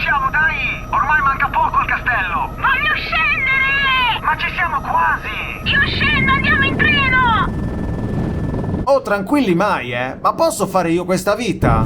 usciamo, dai! Ormai manca poco al castello! Voglio scendere! Ma ci siamo quasi! Io scendo, andiamo in treno! Oh, tranquilli mai, Ma posso fare io questa vita?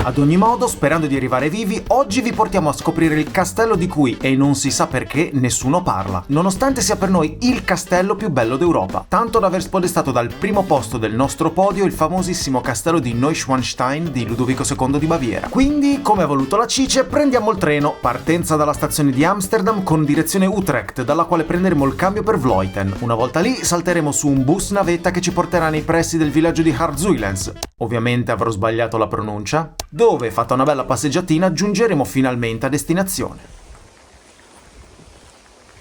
Ad ogni modo, sperando di arrivare vivi, oggi vi portiamo a scoprire il castello di cui, e non si sa perché, nessuno parla, nonostante sia per noi il castello più bello d'Europa, tanto da aver spodestato dal primo posto del nostro podio il famosissimo castello di Neuschwanstein di Ludovico II di Baviera. Quindi, come ha voluto la Cice, prendiamo il treno, partenza dalla stazione di Amsterdam con direzione Utrecht, dalla quale prenderemo il cambio per Vleuten. Una volta lì, salteremo su un bus navetta che ci porterà nei pressi del villaggio di Harzuilens. Ovviamente avrò sbagliato la pronuncia. Dove, fatta una bella passeggiatina, giungeremo finalmente a destinazione.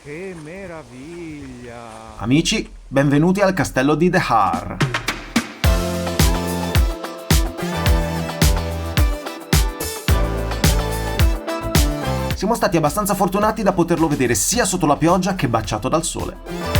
Che meraviglia! Amici, benvenuti al castello di De Haar. Siamo stati abbastanza fortunati da poterlo vedere sia sotto la pioggia che baciato dal sole.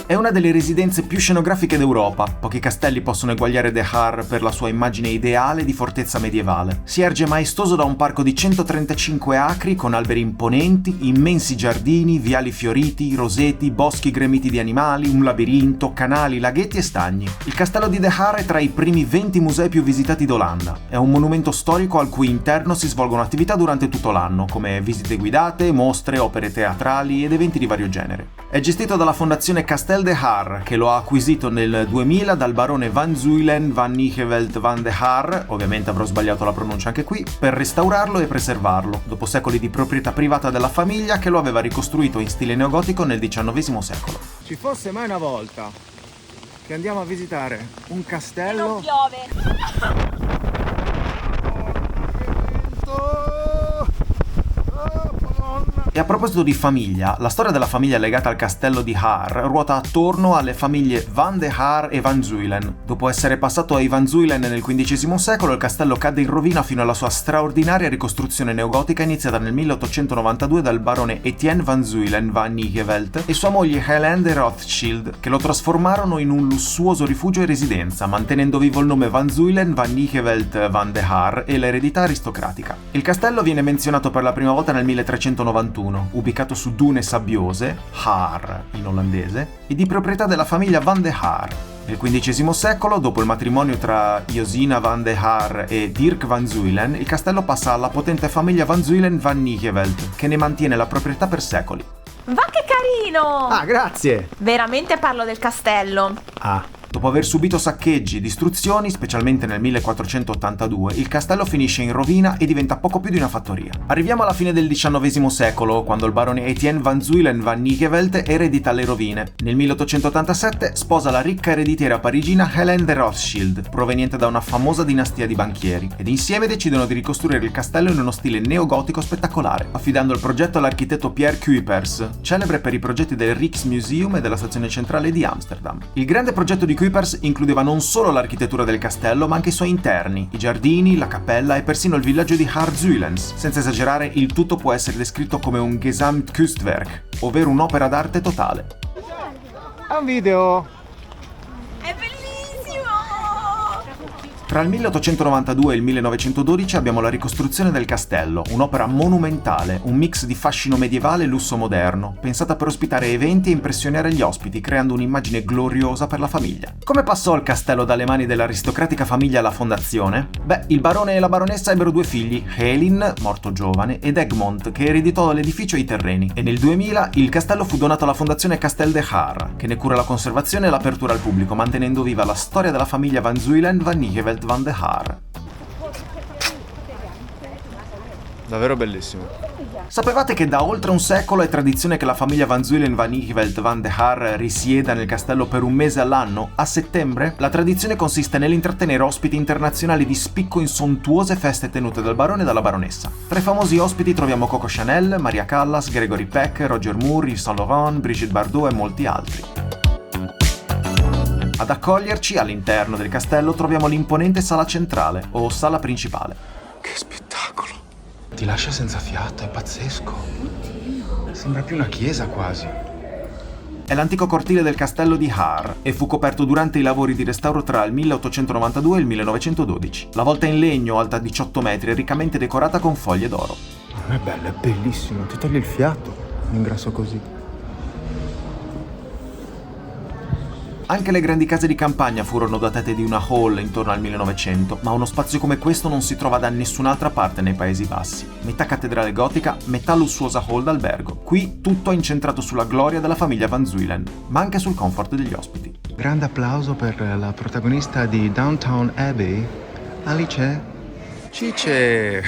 È una delle residenze più scenografiche d'Europa. Pochi castelli possono eguagliare De Haar per la sua immagine ideale di fortezza medievale. Si erge maestoso da un parco di 135 acri con alberi imponenti, immensi giardini, viali fioriti, roseti, boschi gremiti di animali, un labirinto, canali, laghetti e stagni. Il castello di De Haar è tra i primi 20 musei più visitati d'Olanda. È un monumento storico al cui interno si svolgono attività durante tutto l'anno, come visite guidate, mostre, opere teatrali ed eventi di vario genere. È gestito dalla fondazione Castel De Haar, che lo ha acquisito nel 2000 dal barone Van Zuylen van Nichevelt van de Haar, ovviamente avrò sbagliato la pronuncia anche qui, per restaurarlo e preservarlo, dopo secoli di proprietà privata della famiglia che lo aveva ricostruito in stile neogotico nel XIX secolo. Ci fosse mai una volta che andiamo a visitare un castello... Non piove! E a proposito di famiglia, la storia della famiglia legata al castello di Haar ruota attorno alle famiglie Van de Haar e Van Zuylen. Dopo essere passato ai Van Zuylen nel XV secolo, il castello cadde in rovina fino alla sua straordinaria ricostruzione neogotica iniziata nel 1892 dal barone Etienne Van Zuylen van Nichevelt e sua moglie Helene de Rothschild, che lo trasformarono in un lussuoso rifugio e residenza, mantenendo vivo il nome Van Zuylen van Nichevelt van de Haar e l'eredità aristocratica. Il castello viene menzionato per la prima volta nel 1391, ubicato su dune sabbiose, Haar in olandese, e di proprietà della famiglia Van de Haar. Nel XV secolo, dopo il matrimonio tra Josina van de Haar e Dirk van Zuylen, il castello passa alla potente famiglia Van Zuylen van Nichevelt, che ne mantiene la proprietà per secoli. Va che carino! Ah, grazie! Veramente parlo del castello. Dopo aver subito saccheggi e distruzioni, specialmente nel 1482, il castello finisce in rovina e diventa poco più di una fattoria. Arriviamo alla fine del XIX secolo, quando il barone Etienne Van Zuylen van Nichevelt eredita le rovine. Nel 1887 sposa la ricca ereditiera parigina Helene de Rothschild, proveniente da una famosa dinastia di banchieri, ed insieme decidono di ricostruire il castello in uno stile neogotico spettacolare, affidando il progetto all'architetto Pierre Cuypers, celebre per i progetti del Rijksmuseum e della stazione centrale di Amsterdam. Il grande progetto di Cuypers includeva non solo l'architettura del castello, ma anche i suoi interni, i giardini, la cappella e persino il villaggio di Harzuilens. Senza esagerare, il tutto può essere descritto come un Gesamtkunstwerk, ovvero un'opera d'arte totale. È un video! È bellissimo! Tra il 1892 e il 1912 abbiamo la ricostruzione del castello, un'opera monumentale, un mix di fascino medievale e lusso moderno, pensata per ospitare eventi e impressionare gli ospiti, creando un'immagine gloriosa per la famiglia. Come passò il castello dalle mani dell'aristocratica famiglia alla fondazione? Beh, il barone e la baronessa ebbero due figli, Helin, morto giovane, ed Egmont, che ereditò l'edificio e i terreni, e nel 2000 il castello fu donato alla fondazione Castel de Haar, che ne cura la conservazione e l'apertura al pubblico, mantenendo viva la storia della famiglia Van Zuylen van Nichevelt van de Haar. Davvero bellissimo. Sapevate che da oltre un secolo è tradizione che la famiglia Van Zuylen van Nichevelt van de Haar risieda nel castello per un mese all'anno? A settembre? La tradizione consiste nell'intrattenere ospiti internazionali di spicco in sontuose feste tenute dal barone e dalla baronessa. Tra i famosi ospiti troviamo Coco Chanel, Maria Callas, Gregory Peck, Roger Moore, Yves Saint Laurent, Brigitte Bardot e molti altri. Ad accoglierci, all'interno del castello, troviamo l'imponente sala centrale, o sala principale. Che spettacolo! Ti lascia senza fiato, è pazzesco. Sembra più una chiesa quasi. È l'antico cortile del castello di Haar e fu coperto durante i lavori di restauro tra il 1892 e il 1912. La volta in legno, alta 18 metri, è riccamente decorata con foglie d'oro. Non è bello, è bellissimo, ti toglie il fiato, un ingrasso così. Anche le grandi case di campagna furono dotate di una hall intorno al 1900, ma uno spazio come questo non si trova da nessun'altra parte nei Paesi Bassi. Metà cattedrale gotica, metà lussuosa hall d'albergo. Qui tutto è incentrato sulla gloria della famiglia Van Zuylen, ma anche sul comfort degli ospiti. Grande applauso per la protagonista di Downton Abbey, Alice Cice.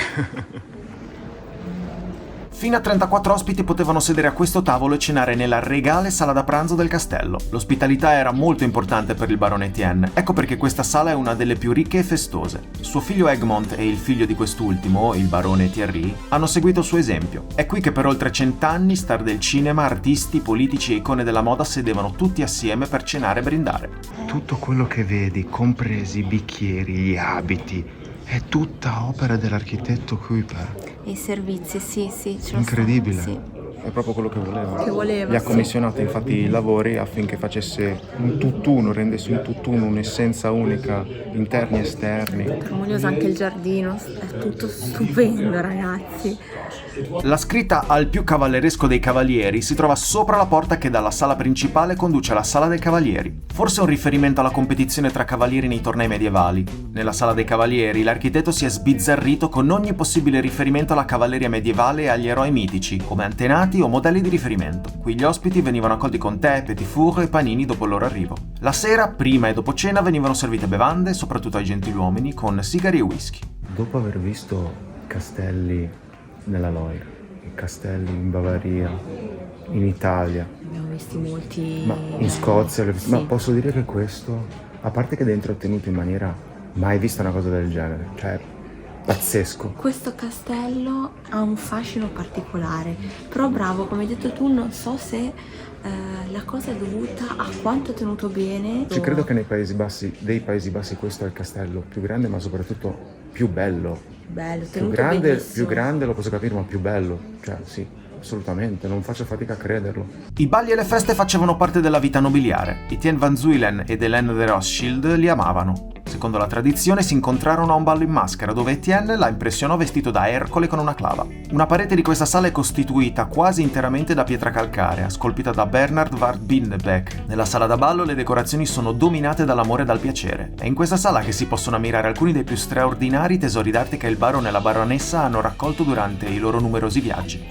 Fino a 34 ospiti potevano sedere a questo tavolo e cenare nella regale sala da pranzo del castello. L'ospitalità era molto importante per il barone Etienne, ecco perché questa sala è una delle più ricche e festose. Suo figlio Egmont e il figlio di quest'ultimo, il barone Thierry, hanno seguito il suo esempio. È qui che per oltre 100 anni star del cinema, artisti, politici e icone della moda sedevano tutti assieme per cenare e brindare. Tutto quello che vedi, compresi i bicchieri, gli abiti, è tutta opera dell'architetto Kuiper. E i servizi, sì, ce lo Incredibile. Sì. È proprio quello che voleva. Che voleva, Gli ha sì. commissionato infatti i lavori affinché facesse un tutt'uno, rendesse un tutt'uno, un'essenza unica, interni e esterni. Armonioso anche il giardino, è tutto stupendo, ragazzi. La scritta al più cavalleresco dei cavalieri si trova sopra la porta che dalla sala principale conduce alla sala dei cavalieri. Forse un riferimento alla competizione tra cavalieri nei tornei medievali. Nella sala dei cavalieri l'architetto si è sbizzarrito con ogni possibile riferimento alla cavalleria medievale e agli eroi mitici, come antenati o modelli di riferimento. Qui gli ospiti venivano accolti con tè, petit four e panini dopo il loro arrivo. La sera, prima e dopo cena, venivano servite bevande, soprattutto ai gentiluomini, con sigari e whisky. Dopo aver visto castelli nella Loire, castelli in Bavaria, in Italia, Abbiamo visti molti... ma in Scozia, Sì. ma posso dire che questo, a parte che dentro è tenuto in maniera mai vista una cosa del genere, cioè pazzesco. Questo castello ha un fascino particolare, però bravo, come hai detto tu, non so se la cosa è dovuta a quanto è tenuto bene. Ci credo che dei Paesi Bassi questo è il castello più grande, ma soprattutto più bello. Bello, Più tenuto grande, benissimo. più grande lo posso capire, ma più bello. Cioè sì, assolutamente, non faccio fatica a crederlo. I balli e le feste facevano parte della vita nobiliare. Etienne Van Zuylen ed Hélène de Rothschild li amavano. Secondo la tradizione si incontrarono a un ballo in maschera dove Etienne la impressionò vestito da Ercole con una clava. Una parete di questa sala è costituita quasi interamente da pietra calcarea, scolpita da Bernard van Bindebeck. Nella sala da ballo le decorazioni sono dominate dall'amore e dal piacere. È in questa sala che si possono ammirare alcuni dei più straordinari tesori d'arte che il barone e la baronessa hanno raccolto durante i loro numerosi viaggi.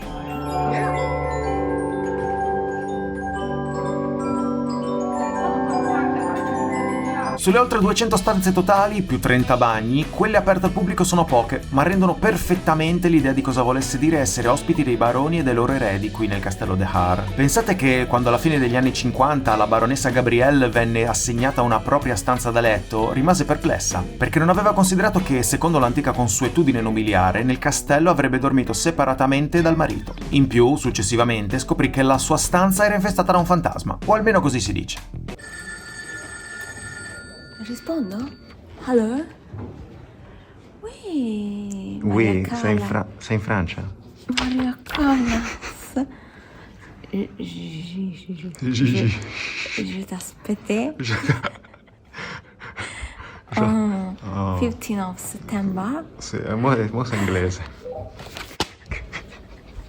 Sulle oltre 200 stanze totali, più 30 bagni, quelle aperte al pubblico sono poche, ma rendono perfettamente l'idea di cosa volesse dire essere ospiti dei baroni e dei loro eredi qui nel castello de Haar. Pensate che quando alla fine degli anni 50 la baronessa Gabrielle venne assegnata una propria stanza da letto, rimase perplessa, perché non aveva considerato che, secondo l'antica consuetudine nobiliare, nel castello avrebbe dormito separatamente dal marito. In più, successivamente, scoprì che la sua stanza era infestata da un fantasma, o almeno così si dice. Rispondo? Hello? Oui, Ui, Maria sei in, Cala. sei in Francia? Maria Callas. Je t'aspettais. 15 of September. Sì, mo sei inglese.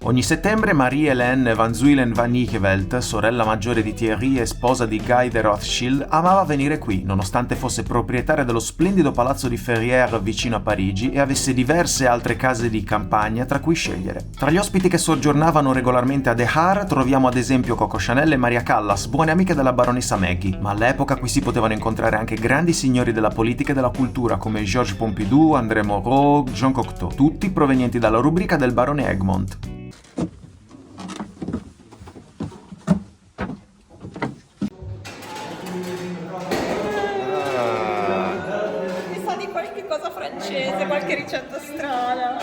Ogni settembre Marie-Hélène Van Zuylen van Nichevelt, sorella maggiore di Thierry e sposa di Guy de Rothschild, amava venire qui, nonostante fosse proprietaria dello splendido palazzo di Ferrières vicino a Parigi e avesse diverse altre case di campagna tra cui scegliere. Tra gli ospiti che soggiornavano regolarmente a De Haar troviamo ad esempio Coco Chanel e Maria Callas, buone amiche della baronessa Maggie, ma all'epoca qui si potevano incontrare anche grandi signori della politica e della cultura come Georges Pompidou, André Moreau, Jean Cocteau, tutti provenienti dalla rubrica del barone Egmont. Mi sa di qualche cosa francese, qualche ricetta strana.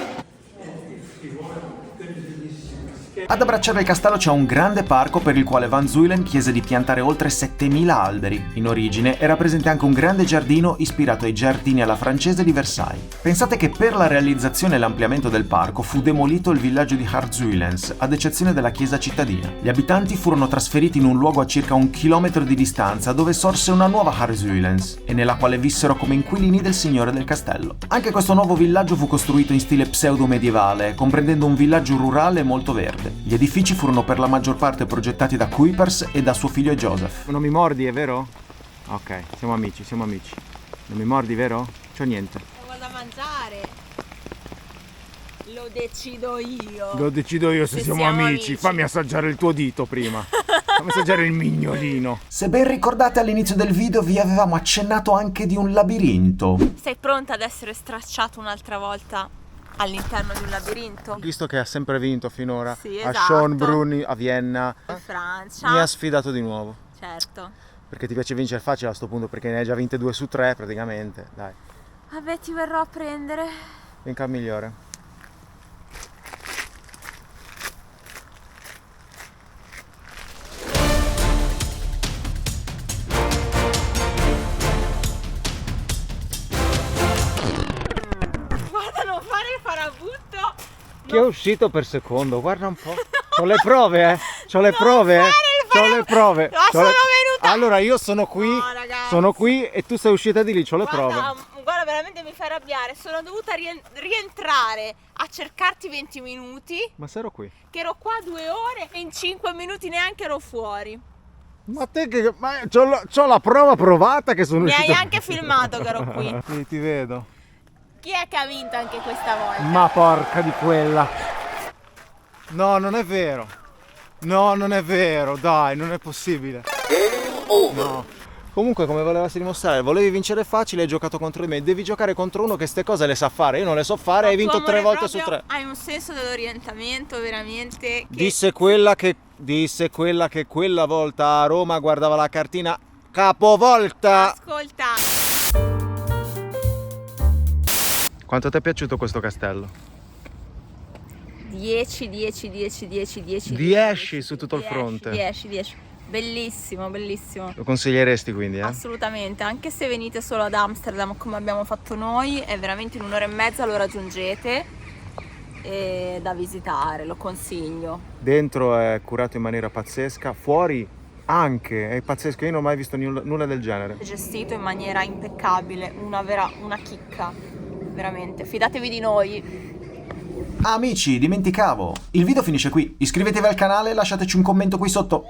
Ad abbracciare il castello c'è un grande parco per il quale Van Zuylen chiese di piantare oltre 7000 alberi. In origine era presente anche un grande giardino ispirato ai giardini alla francese di Versailles. Pensate che per la realizzazione e l'ampliamento del parco fu demolito il villaggio di Harzuylenz, ad eccezione della chiesa cittadina. Gli abitanti furono trasferiti in un luogo a circa 1 chilometro di distanza dove sorse una nuova Harzuylenz e nella quale vissero come inquilini del signore del castello. Anche questo nuovo villaggio fu costruito in stile pseudo-medievale, comprendendo un villaggio rurale molto verde. Gli edifici furono per la maggior parte progettati da Kuipers e da suo figlio Joseph. Non mi mordi, è vero? Ok, siamo amici, siamo amici. Non mi mordi, vero? C'ho niente. Lo vado a mangiare. Lo decido io. Lo decido io se siamo amici. Fammi assaggiare il tuo dito prima. Fammi assaggiare il mignolino. Se ben ricordate, all'inizio del video vi avevamo accennato anche di un labirinto. Sei pronta ad essere stracciato un'altra volta all'interno di un labirinto? Visto che ha sempre vinto finora, Sì, a esatto. Schönbrunn, a Vienna, In Francia. mi ha sfidato di nuovo. Certo. Perché ti piace vincere facile a sto punto, perché ne hai già vinte 2 su 3 praticamente. Dai, Vabbè, ti verrò a prendere. vinca il migliore. Guarda, non fare il farabutto. Che è uscito per secondo, guarda un po'. C'ho le prove, eh. C'ho le prove, eh. C'ho le prove. Ma sono venuta. Allora io sono qui, No, ragazzi. sono qui e tu sei uscita di lì, c'ho le prove. Guarda, veramente mi fai arrabbiare. Sono dovuta rientrare a cercarti 20 minuti. Ma se ero qui. Che ero qua 2 ore e in 5 minuti neanche ero fuori. Ma te che... Ma c'ho la prova provata che sono Mi uscita. hai anche filmato che ero qui. Sì, ti vedo. Chi è che ha vinto anche questa volta? Ma porca di quella. No, non è vero. No, non è vero, dai, non è possibile. No. Comunque, come volevasi dimostrare, volevi vincere facile, hai giocato contro di me. Devi giocare contro uno che ste cose le sa fare. Io non le so fare, hai vinto 3 volte su 3. Hai un senso dell'orientamento veramente che... Disse quella che quella volta a Roma guardava la cartina capovolta. Ascolta. Quanto ti è piaciuto questo castello? 10 su tutto il fronte. 10. Bellissimo, bellissimo. Lo consiglieresti quindi, eh? Assolutamente, anche se venite solo ad Amsterdam come abbiamo fatto noi, è veramente in 1 ora e mezza lo raggiungete, è da visitare, lo consiglio. Dentro è curato in maniera pazzesca, fuori anche, è pazzesco, io non ho mai visto nulla del genere. È gestito in maniera impeccabile, una chicca, veramente, fidatevi di noi. Amici, dimenticavo, il video finisce qui. Iscrivetevi al canale e lasciateci un commento qui sotto.